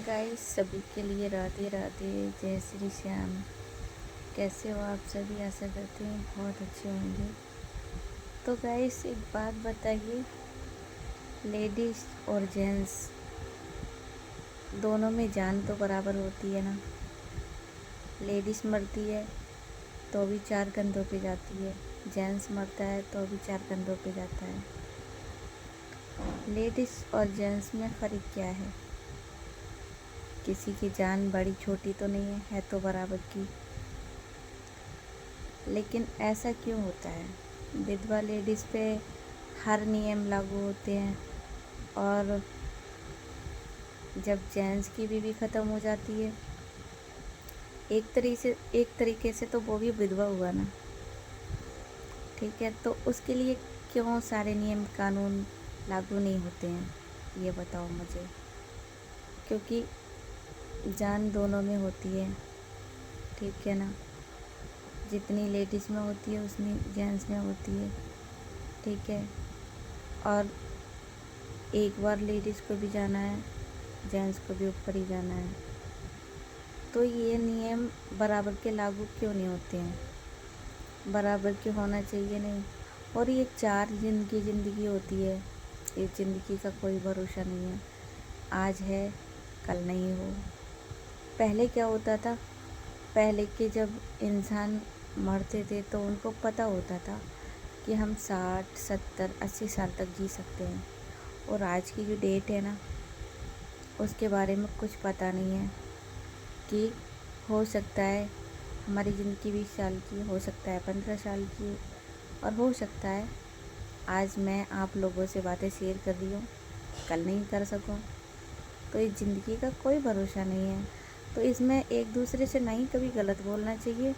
Guys सभी के लिए राधे राधे, जय श्री श्याम। कैसे हो आप सभी? आशा करते हैं बहुत अच्छे होंगे। तो गाइस एक बात बताइए, लेडीज़ और जेंट्स दोनों में जान तो बराबर होती है ना। लेडीज़ मरती है तो भी चार कंधों पे जाती है, जेंट्स मरता है तो भी चार कंधों पे जाता है। लेडीज़ और जेंट्स में फ़र्क क्या है? किसी की जान बड़ी छोटी तो नहीं है तो बराबर की। लेकिन ऐसा क्यों होता है? विधवा लेडीज़ पे हर नियम लागू होते हैं और जब जेंट्स की बीवी ख़त्म हो जाती है, एक तरीके से तो वो भी विधवा हुआ ना। ठीक है, तो उसके लिए क्यों सारे नियम कानून लागू नहीं होते हैं, ये बताओ मुझे। क्योंकि जान दोनों में होती है, ठीक है ना। जितनी लेडीज़ में होती है उतनी जेंट्स में होती है, ठीक है। और एक बार लेडीज़ को भी जाना है, जेंट्स को भी ऊपर ही जाना है। तो ये नियम बराबर के लागू क्यों नहीं होते हैं? बराबर के होना चाहिए नहीं। और ये चार ज़िंदगी होती है, इस ज़िंदगी का कोई भरोसा नहीं है। आज है कल नहीं हो। पहले क्या होता था? पहले के जब इंसान मरते थे तो उनको पता होता था कि हम 60, 70, 80 साल तक जी सकते हैं। और आज की जो डेट है ना, उसके बारे में कुछ पता नहीं है कि हो सकता है हमारी ज़िंदगी 20 साल की, हो सकता है 15 साल की, और हो सकता है आज मैं आप लोगों से बातें शेयर कर रही हूँ, कल नहीं कर सकूँ। तो इस ज़िंदगी का कोई भरोसा नहीं है। तो इसमें एक दूसरे से नहीं कभी गलत बोलना चाहिए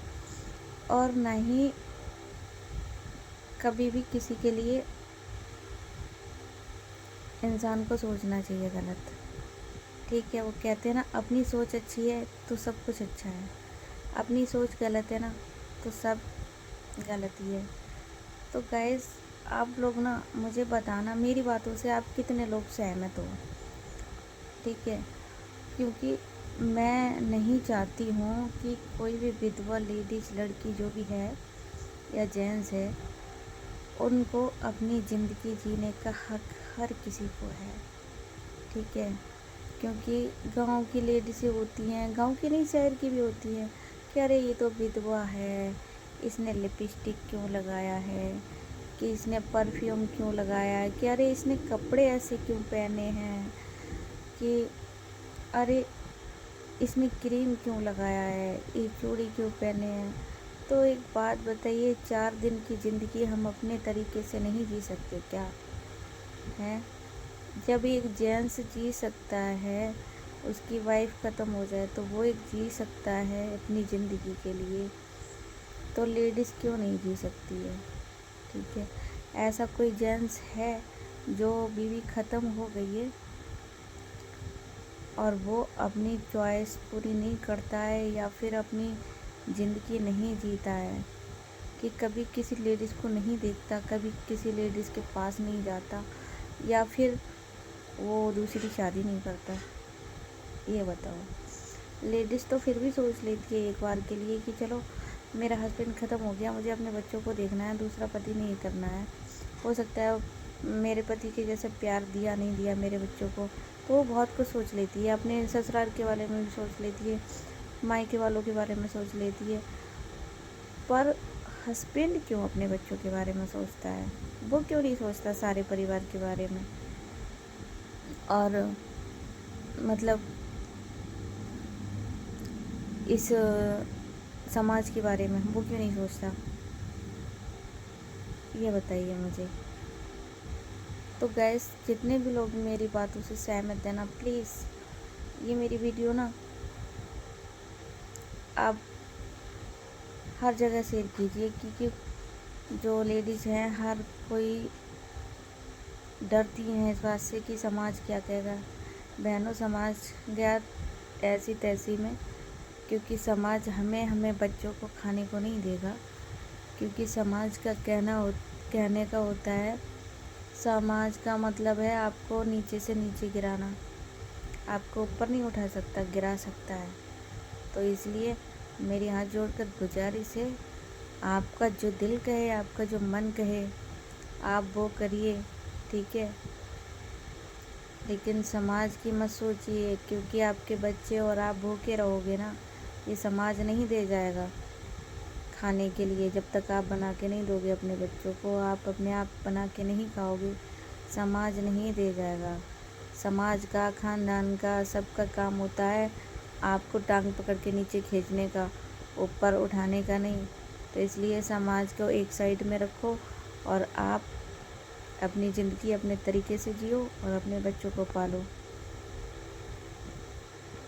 और ना ही कभी भी किसी के लिए इंसान को सोचना चाहिए गलत। ठीक है, वो कहते हैं ना, अपनी सोच अच्छी है तो सब कुछ अच्छा है, अपनी सोच गलत है ना तो सब गलत ही है। तो गाइस आप लोग ना मुझे बताना, मेरी बातों से आप कितने लोग सहमत हो, ठीक है। क्योंकि मैं नहीं चाहती हूँ कि कोई भी विधवा लेडीज़, लड़की जो भी है या जेंट्स है, उनको अपनी ज़िंदगी जीने का हक हर किसी को है, ठीक है। क्योंकि गांव की लेडीज़ें होती हैं, गांव की नहीं शहर की भी होती हैं, कि अरे ये तो विधवा है, इसने लिपस्टिक क्यों लगाया है, कि इसने परफ्यूम क्यों लगाया है, कि अरे इसने कपड़े ऐसे क्यों पहने हैं, कि अरे इसने क्रीम क्यों लगाया है, ये चूड़ी क्यों पहने हैं। तो एक बात बताइए, 4 दिन की ज़िंदगी हम अपने तरीके से नहीं जी सकते क्या? हैं? जब एक जेंट्स जी सकता है, उसकी वाइफ ख़त्म हो जाए तो वो एक जी सकता है अपनी ज़िंदगी के लिए, तो लेडीज़ क्यों नहीं जी सकती है? ठीक है, ऐसा कोई जेंट्स है जो बीवी ख़त्म हो गई है और वो अपनी चॉइस पूरी नहीं करता है या फिर अपनी ज़िंदगी नहीं जीता है, कि कभी किसी लेडीज़ को नहीं देखता, कभी किसी लेडीज़ के पास नहीं जाता, या फिर वो दूसरी शादी नहीं करता? ये बताओ। लेडीज़ तो फिर भी सोच लेती है एक बार के लिए कि चलो मेरा हस्बैंड ख़त्म हो गया, मुझे अपने बच्चों को देखना है, दूसरा पति नहीं करना है। हो सकता है मेरे पति के जैसे प्यार दिया नहीं दिया मेरे बच्चों को, तो वो बहुत कुछ सोच लेती है। अपने ससुराल के बारे में भी सोच लेती है, मायके वालों के बारे में सोच लेती है। पर हस्बैंड क्यों अपने बच्चों के बारे में सोचता है? वो क्यों नहीं सोचता सारे परिवार के बारे में? और मतलब इस समाज के बारे में वो क्यों नहीं सोचता? ये बताइए मुझे। तो गैस जितने भी लोग मेरी बातों से सहमत हैं ना, प्लीज़ ये मेरी वीडियो ना आप हर जगह शेयर कीजिए, क्योंकि जो लेडीज़ हैं हर कोई डरती हैं इस बात से कि समाज क्या कहेगा। बहनों, समाज गया ऐसी तैसी में, क्योंकि समाज हमें बच्चों को खाने को नहीं देगा। क्योंकि समाज का कहने का होता है, समाज का मतलब है आपको नीचे से नीचे गिराना। آپ کو اوپر نہیں اٹھا سکتا، گرا سکتا ہے۔ تو اس لیے میری ہاتھ جوڑ کر گزارش ہے، آپ کا جو دل کہے، آپ کا جو من کہے آپ وہ کریے، ٹھیک ہے؟ لیکن سماج کی مت سوچیے، کیونکہ آپ کے بچے اور آپ بھوکے رہو گے نا، یہ سماج نہیں دے جائے گا کھانے کے لیے۔ جب تک آپ بنا کے نہیں دو گے اپنے بچوں کو، آپ اپنے آپ بنا کے نہیں کھاؤ گے، سماج نہیں دے جائے گا۔ سماج کا، خاندان کا، سب کا کام ہوتا ہے آپ کو ٹانگ پکڑ کے نیچے کھینچنے کا، اوپر اٹھانے کا نہیں۔ تو اس لیے سماج کو ایک سائڈ میں رکھو اور آپ اپنی زندگی اپنے طریقے سے جیو اور اپنے بچوں کو پالو۔